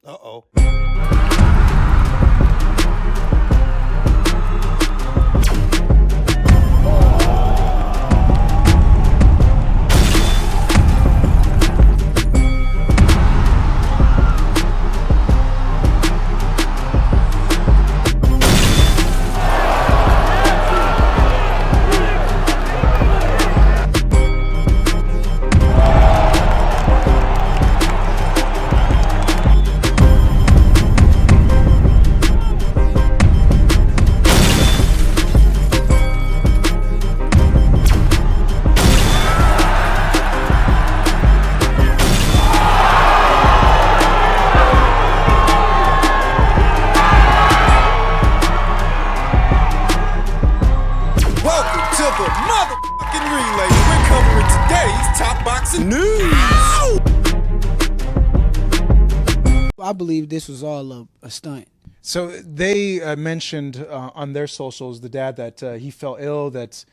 Uh-oh. I believe this was all a stunt. So they mentioned on their socials, the dad, that he felt ill, that,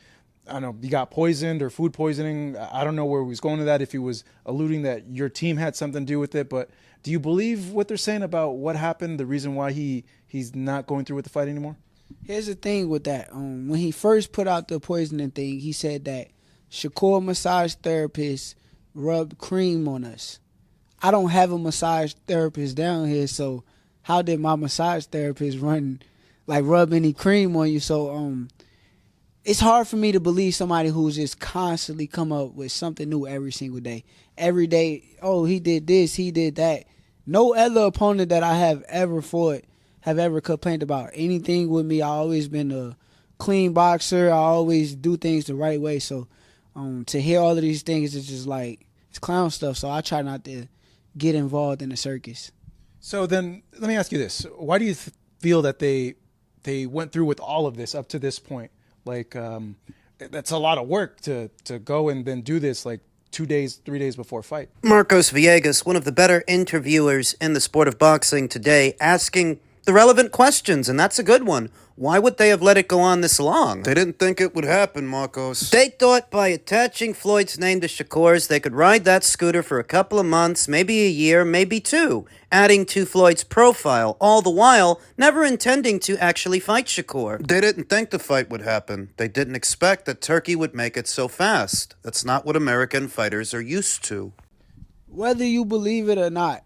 I don't know, he got poisoned or food poisoning. I don't know where he was going to that, if he was alluding that your team had something to do with it. But do you believe what they're saying about what happened, the reason why he's not going through with the fight anymore? Here's the thing with that. When he first put out the poisoning thing, he said that Shakur massage therapist rubbed cream on us. I don't have a massage therapist down here, so how did my massage therapist rub any cream on you? So it's hard for me to believe somebody who's just constantly come up with something new every single day. Every day, oh, he did this, he did that. No other opponent that I have ever fought have ever complained about anything with me. I always been a clean boxer. I always do things the right way. So to hear all of these things is just like, it's clown stuff. So I try not to get involved in the circus. So then let me ask you this. Why do you feel that they went through with all of this up to this point? Like, that's a lot of work to go and then do this like 2 days, 3 days before fight. Marcos Villegas, one of the better interviewers in the sport of boxing today, asking the relevant questions, and that's a good one. Why would they have let it go on this long? They didn't think it would happen, Marcos. They thought by attaching Floyd's name to Shakur's, they could ride that scooter for a couple of months, maybe a year, maybe two, adding to Floyd's profile, all the while never intending to actually fight Shakur. They didn't think the fight would happen. They didn't expect that Turkey would make it so fast. That's not what American fighters are used to. Whether you believe it or not,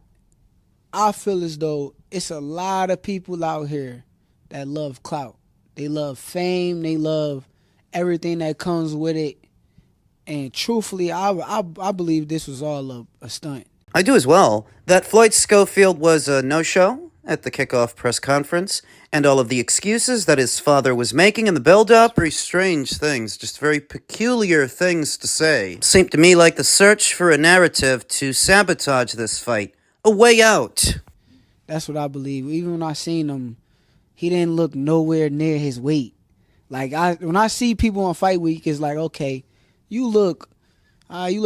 I feel as though it's a lot of people out here that love clout. They love fame. They love everything that comes with it. And truthfully, I believe this was all a stunt. I do as well. That Floyd Schofield was a no-show at the kickoff press conference, and all of the excuses that his father was making in the build-up. Very strange things, just very peculiar things to say. Seemed to me like the search for a narrative to sabotage this fight. A way out. That's what I believe. Even when I seen him, he didn't look nowhere near his weight. Like when I see people on fight week, it's like, okay, you look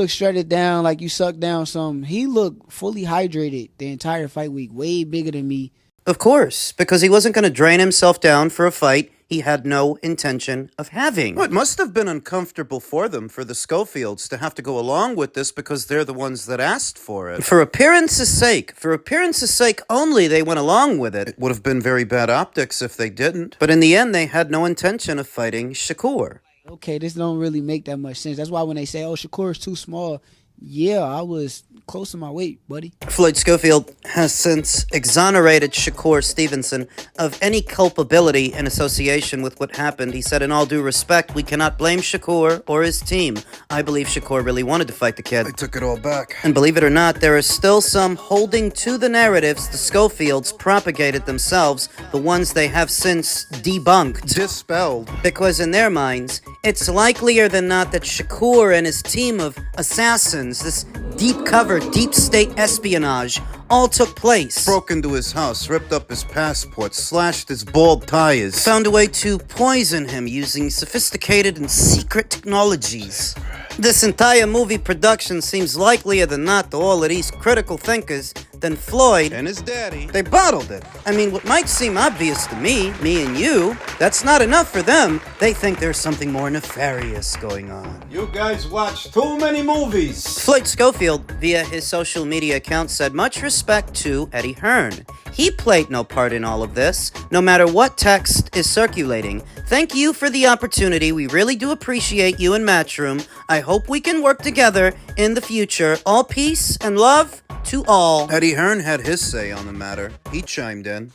shredded down, like you sucked down something. He looked fully hydrated the entire fight week, way bigger than me. Of course, because he wasn't going to drain himself down for a fight he had no intention of having. Well, it must have been uncomfortable for them, for the Schofields, to have to go along with this because they're the ones that asked for it. For appearance's sake only, they went along with it. It would have been very bad optics if they didn't. But in the end, they had no intention of fighting Shakur. Okay, this don't really make that much sense. That's why when they say, oh, Shakur is too small, yeah, I was close to my weight, buddy. Floyd Schofield has since exonerated Shakur Stevenson of any culpability in association with what happened. He said, in all due respect, we cannot blame Shakur or his team. I believe Shakur really wanted to fight the kid. I took it all back. And believe it or not, there are still some holding to the narratives the Schofields propagated themselves, the ones they have since debunked. Dispelled. Because in their minds, it's likelier than not that Shakur and his team of assassins, this deep cover, deep state espionage, all took place. Broke into his house, ripped up his passport, slashed his bald tires. Found a way to poison him using sophisticated and secret technologies. This entire movie production seems likelier than not to all of these critical thinkers then Floyd And his daddy. they bottled it. I mean, what might seem obvious to me and you, that's not enough for them. They think there's something more nefarious going on. You guys watch too many movies. Floyd Schofield, via his social media account, said much respect to Eddie Hearn. He played no part in all of this, no matter what text is circulating. Thank you for the opportunity. We really do appreciate you and Matchroom. I hope we can work together in the future. All peace and love to all. Eddie Hearn had his say on the matter. He chimed in.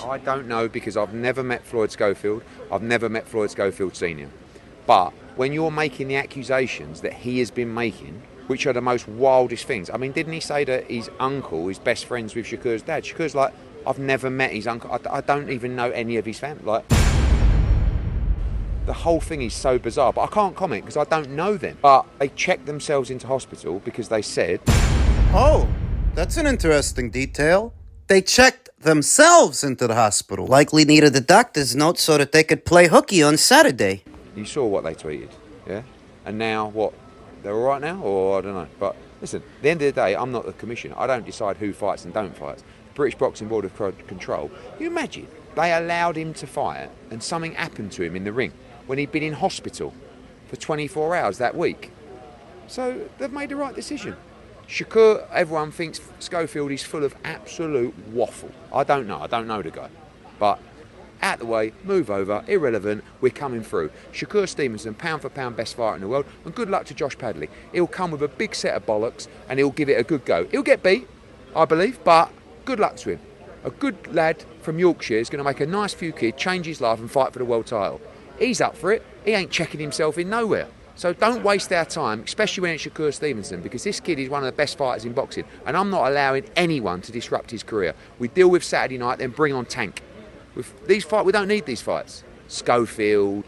I don't know because I've never met Floyd Schofield. I've never met Floyd Schofield Sr. But when you're making the accusations that he has been making, which are the most wildest things. I mean, didn't he say that his uncle is best friends with Shakur's dad? Shakur's like, I've never met his uncle. I don't even know any of his family. Like, the whole thing is so bizarre. But I can't comment because I don't know them. But they checked themselves into hospital because they said... Oh, that's an interesting detail. They checked themselves into the hospital. Likely needed the doctor's note so that they could play hooky on Saturday. You saw what they tweeted, yeah? And now what? They're all right now? Or I don't know. But listen, at the end of the day, I'm not the commissioner. I don't decide who fights and don't fight. British Boxing Board of Control. You imagine they allowed him to fight and something happened to him in the ring when he'd been in hospital for 24 hours that week. So they've made the right decision. Shakur, everyone thinks Schofield is full of absolute waffle. I don't know the guy. But out the way, move over, irrelevant, we're coming through. Shakur Stevenson, pound for pound best fighter in the world, and good luck to Josh Padley. He'll come with a big set of bollocks and he'll give it a good go. He'll get beat, I believe, but good luck to him. A good lad from Yorkshire is going to make a nice few kid, change his life and fight for the world title. He's up for it. He ain't checking himself in nowhere. So don't waste our time, especially when it's Shakur Stevenson, because this kid is one of the best fighters in boxing, and I'm not allowing anyone to disrupt his career. We deal with Saturday night, then bring on Tank. With these fights, we don't need these fights. Schofield.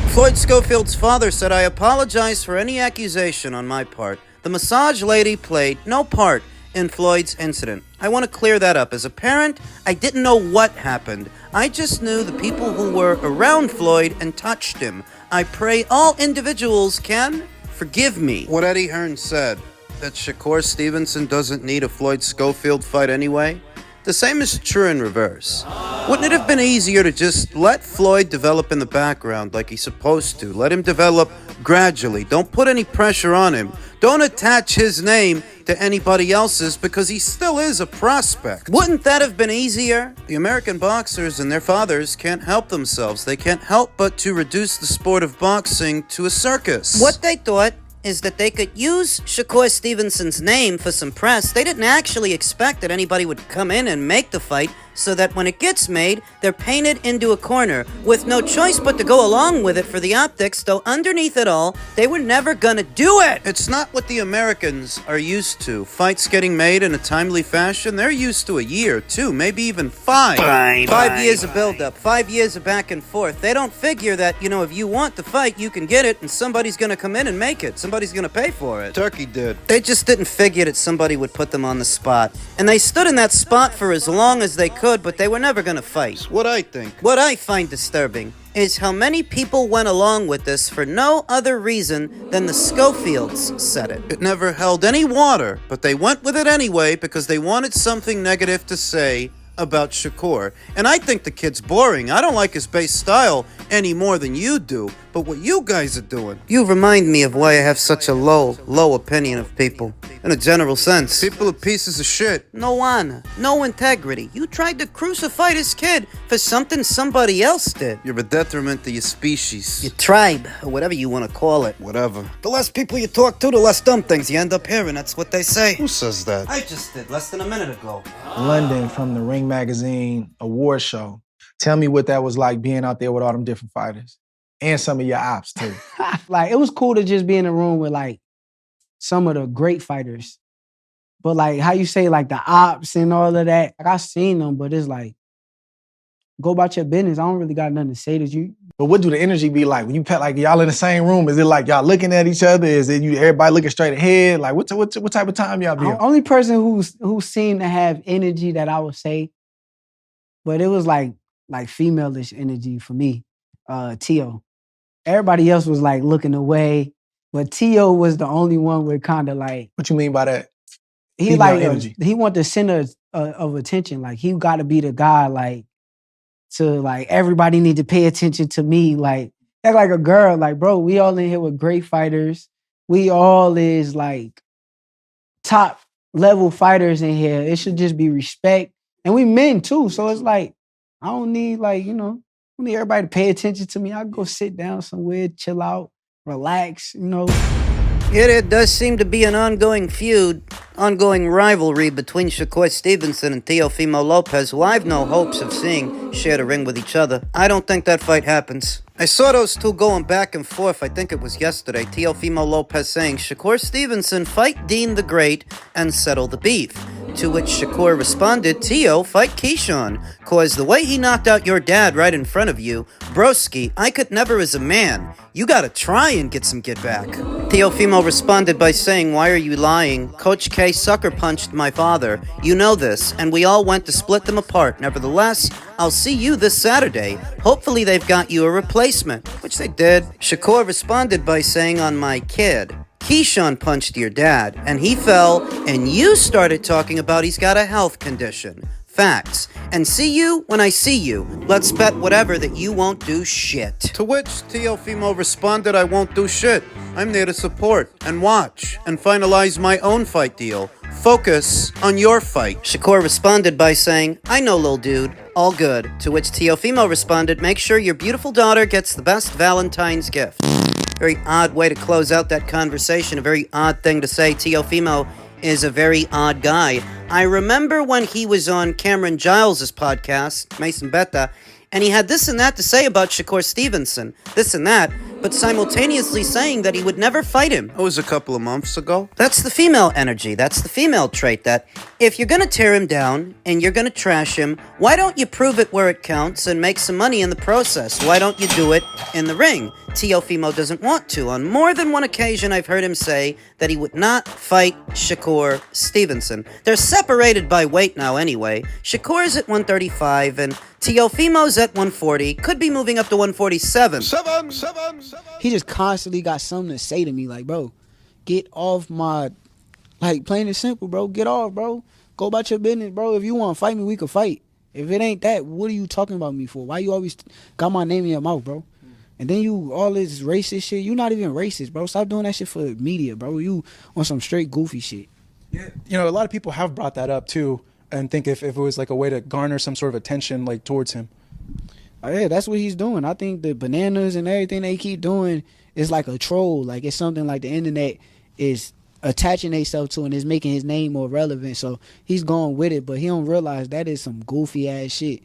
Floyd Schofield's father said, I apologize for any accusation on my part. The massage lady played no part in Floyd's incident. I want to clear that up. As a parent, I didn't know what happened. I just knew the people who were around Floyd and touched him. I pray all individuals can forgive me. What Eddie Hearn said, that Shakur Stevenson doesn't need a Floyd Schofield fight anyway, the same is true in reverse. Wouldn't it have been easier to just let Floyd develop in the background like he's supposed to? Let him develop gradually. Don't put any pressure on him. Don't attach his name to anybody else's because he still is a prospect. Wouldn't that have been easier? The American boxers and their fathers can't help themselves. They can't help but to reduce the sport of boxing to a circus. What they thought is that they could use Shakur Stevenson's name for some press. They didn't actually expect that anybody would come in and make the fight, so that when it gets made, they're painted into a corner with no choice but to go along with it for the optics, though underneath it all, they were never gonna do it. It's not what the Americans are used to. Fights getting made in a timely fashion, they're used to a year, 2, maybe even 5. 5 years of build-up, 5 years of back and forth. They don't figure that, if you want the fight, you can get it, and somebody's gonna come in and make it. Somebody's gonna pay for it. Turkey did. They just didn't figure that somebody would put them on the spot. And they stood in that spot for as long as they could, but they were never gonna fight. What I think. What I find disturbing is how many people went along with this for no other reason than the Schofields said it. It never held any water, but they went with it anyway because they wanted something negative to say about Shakur. And I think the kid's boring. I don't like his base style any more than you do. But what you guys are doing... You remind me of why I have such a low opinion of people. In a general sense. People are pieces of shit. No honor, no integrity. You tried to crucify this kid for something somebody else did. You're a detriment to your species. Your tribe, or whatever you want to call it. Whatever. The less people you talk to, the less dumb things you end up hearing. That's what they say. Who says that? I just did, less than a minute ago. London from the Ring Magazine award show. Tell me what that was like being out there with all them different fighters. And some of your ops, too. Like, it was cool to just be in a room with, like, some of the great fighters. But, like, how you say, like, the ops and all of that, like, I seen them, but it's like, go about your business. I don't really got nothing to say to you. But what do the energy be like? When you like y'all in the same room, is it like y'all looking at each other? Is it everybody looking straight ahead? Like, what type of time y'all be on? Only person who seemed to have energy that I would say, but it was like female-ish energy for me, Teo. Everybody else was like looking away, but Teo was the only one with kind of like... What you mean by that? he Female like energy. he want the center of attention. Like he got to be the guy. Like to like everybody need to pay attention to me. Like act like a girl. Like bro, we all in here with great fighters. We all is like top level fighters in here. It should just be respect, and we men too. So it's like I don't need like I don't need everybody to pay attention to me. I go sit down somewhere, chill out, relax. Here there does seem to be an ongoing feud, ongoing rivalry between Shakur Stevenson and Teofimo Lopez, who I've no hopes of seeing share the ring with each other. I don't think that fight happens. I saw those two going back and forth, I think it was yesterday. Teofimo Lopez saying, Shakur Stevenson, fight Dean the Great and settle the beef. To which Shakur responded, Teo, fight Keyshawn, cause the way he knocked out your dad right in front of you, broski, I could never as a man. You gotta try and get some get back. Teofimo responded by saying, why are you lying? Coach K sucker punched my father. You know this, and we all went to split them apart. Nevertheless, I'll see you this Saturday. Hopefully they've got you a replacement, which they did. Shakur responded by saying, on my kid, Keyshawn punched your dad, and he fell, and you started talking about he's got a health condition. Facts. And see you when I see you. Let's bet whatever that you won't do shit. To which Teofimo responded, I won't do shit. I'm there to support and watch and finalize my own fight deal. Focus on your fight. Shakur responded by saying, I know, lil dude. All good. To which Teofimo responded, make sure your beautiful daughter gets the best Valentine's gift. Very odd way to close out that conversation. A very odd thing to say. Teofimo is a very odd guy. I remember when he was on Cameron Giles' podcast, Mason Betta, and he had this and that to say about Shakur Stevenson. This and that, but simultaneously saying that he would never fight him. That was a couple of months ago. That's the female energy. That's the female trait that if you're going to tear him down and you're going to trash him, why don't you prove it where it counts and make some money in the process? Why don't you do it in the ring? Teofimo doesn't want to. On more than one occasion, I've heard him say that he would not fight Shakur Stevenson. They're separated by weight now anyway. Shakur's at 135 and Teofimo's at 140. Could be moving up to 147. He just constantly got something to say to me, like, bro, get off my, like, plain and simple, bro. Get off, bro. Go about your business, bro. If you want to fight me, we can fight. If it ain't that, what are you talking about me for? Why you always got my name in your mouth, bro? And then you, all this racist shit, you not even racist, bro. Stop doing that shit for media, bro. You on some straight goofy shit. Yeah, a lot of people have brought that up, too, and think if it was like a way to garner some sort of attention, like, towards him. Yeah, that's what he's doing. I think the bananas and everything they keep doing is like a troll. Like it's something like the internet is attaching themselves to and is making his name more relevant. So he's going with it, but he don't realize that is some goofy ass shit.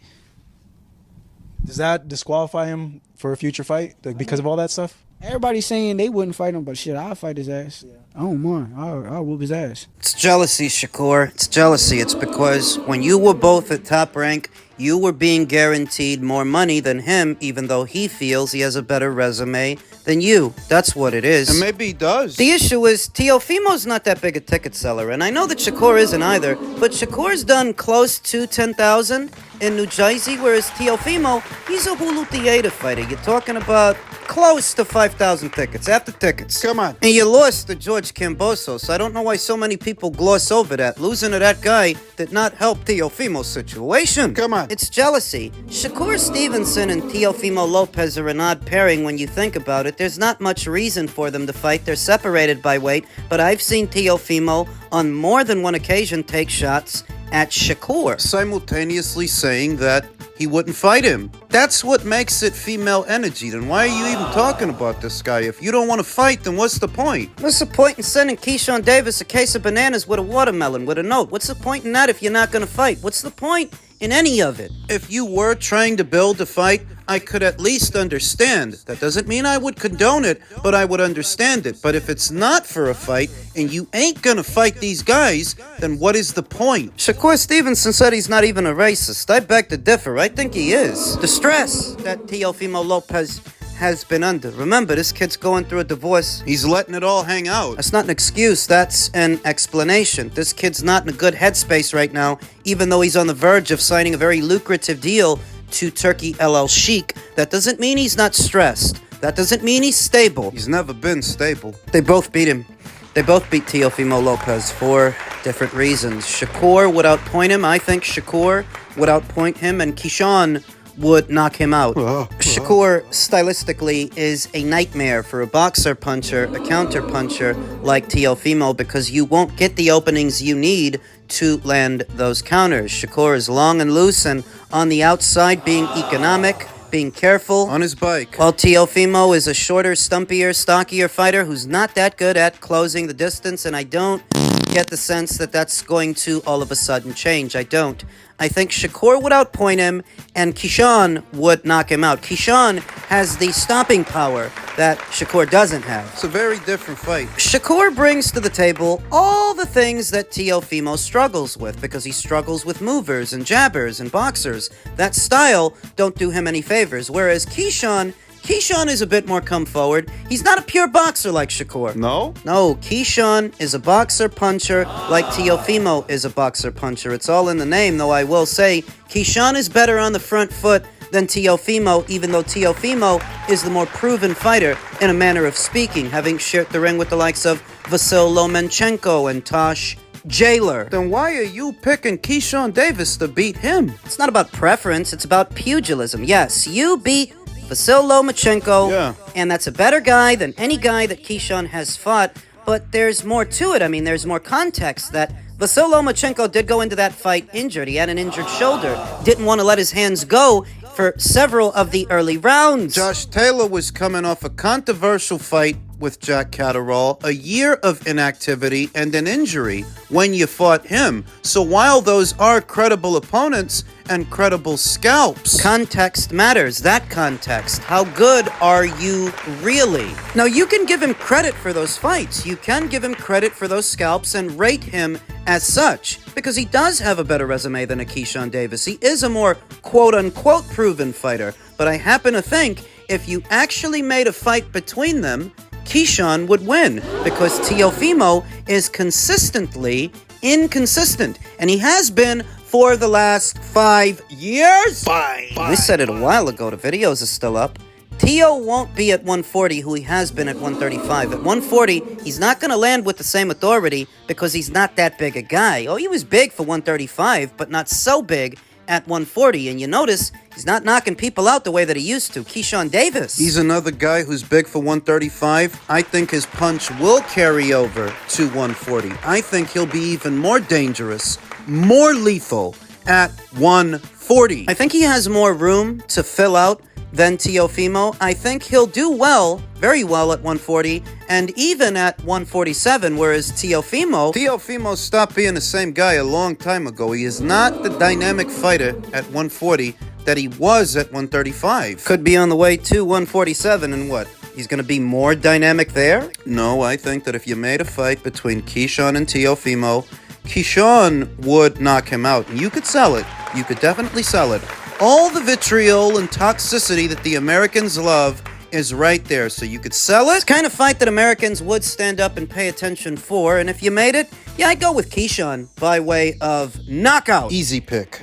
Does that disqualify him for a future fight, like, because of all that stuff? Everybody's saying they wouldn't fight him, but shit, I'll fight his ass. Yeah. I don't mind. I'll whoop his ass. It's jealousy, Shakur. It's jealousy. It's because when you were both at top rank, you were being guaranteed more money than him, even though he feels he has a better resume than you. That's what it is. And maybe he does. The issue is Teofimo's not that big a ticket seller, and I know that Shakur isn't either, but Shakur's done close to 10,000 in New Jersey, whereas Teofimo, he's a Hulu theater fighter. You're talking about close to 5,000 tickets, after tickets. Come on. And you lost to George Cambosos. I don't know why so many people gloss over that. Losing to that guy did not help Teofimo's situation. Come on. It's jealousy. Shakur Stevenson and Teofimo Lopez are an odd pairing when you think about it. There's not much reason for them to fight. They're separated by weight, but I've seen Teofimo on more than one occasion take shots at Shakur. Simultaneously saying that he wouldn't fight him. That's what makes it female energy. Then why are you even talking about this guy? If you don't want to fight, then what's the point? What's the point in sending Keyshawn Davis a case of bananas with a watermelon with a note? What's the point in that if you're not going to fight? What's the point in any of it? If you were trying to build a fight, I could at least understand. That doesn't mean I would condone it, but I would understand it. But if it's not for a fight, and you ain't gonna fight these guys, then what is the point? Shakur Stevenson said he's not even a racist. I beg to differ. I think he is. The stress that Teofimo Lopez has been under. Remember, this kid's going through a divorce. He's letting it all hang out. That's not an excuse. That's an explanation. This kid's not in a good headspace right now, even though he's on the verge of signing a very lucrative deal to Turkey LL Sheik. That doesn't mean he's not stressed. That doesn't mean he's stable. He's never been stable. They both beat him. They both beat Teofimo Lopez for different reasons. Shakur would outpoint him. I think Shakur would outpoint him, and Keyshawn would knock him out. Shakur, stylistically, is a nightmare for a boxer puncher, a counter puncher like Teofimo, because you won't get the openings you need to land those counters. Shakur is long and loose and on the outside, being economic, being careful. On his bike. While Teofimo is a shorter, stumpier, stockier fighter who's not that good at closing the distance, and I don't get the sense that that's going to all of a sudden change. I don't. I think Shakur would outpoint him, and Keyshawn would knock him out. Keyshawn has the stopping power that Shakur doesn't have. It's a very different fight. Shakur brings to the table all the things that Teofimo struggles with, because he struggles with movers and jabbers and boxers. That style don't do him any favors, whereas Keyshawn is a bit more come forward. He's not a pure boxer like Shakur. No? No, Keyshawn is a boxer puncher like Teofimo is a boxer puncher. It's all in the name, though I will say Keyshawn is better on the front foot than Teofimo, even though Teofimo is the more proven fighter in a manner of speaking, having shared the ring with the likes of Vasyl Lomachenko and Tosh Jailer. Then why are you picking Keyshawn Davis to beat him? It's not about preference, it's about pugilism. Yes, you beat Vasyl Lomachenko, and that's a better guy than any guy that Keyshawn has fought, but there's more to it. I mean, there's more context that Vasyl Lomachenko did go into that fight injured. He had an injured shoulder, didn't want to let his hands go for several of the early rounds. Josh Taylor was coming off a controversial fight with Jack Catterall, a year of inactivity and an injury when you fought him. So while those are credible opponents and credible scalps, context matters. That context. How good are you really? Now, you can give him credit for those fights. You can give him credit for those scalps and rate him as such, because he does have a better resume than a Keyshawn Davis. He is a more quote-unquote proven fighter. But I happen to think if you actually made a fight between them, Keyshawn would win, because Teofimo is consistently inconsistent, and he has been for the last 5 years. We said it a while ago. The videos are still up. Teo won't be at 140 who he has been at 135. At 140, he's not going to land with the same authority because he's not that big a guy. Oh, he was big for 135, but not so big at 140, and you notice he's not knocking people out the way that he used to. Keyshawn Davis. He's another guy who's big for 135. I think his punch will carry over to 140. I think he'll be even more dangerous, more lethal at 140. I think he has more room to fill out than Teofimo. I think he'll do well, very well at 140, and even at 147, whereas Teofimo stopped being the same guy a long time ago. He is not the dynamic fighter at 140 that he was at 135. Could be on the way to 147, and what? He's going to be more dynamic there? No, I think that if you made a fight between Keyshawn and Teofimo, Keyshawn would knock him out, and you could sell it. You could definitely sell it. All the vitriol and toxicity that the Americans love is right there, so you could sell it. It's the kind of fight that Americans would stand up and pay attention for, and if you made it, yeah, I'd go with Keyshawn by way of knockout. Easy pick.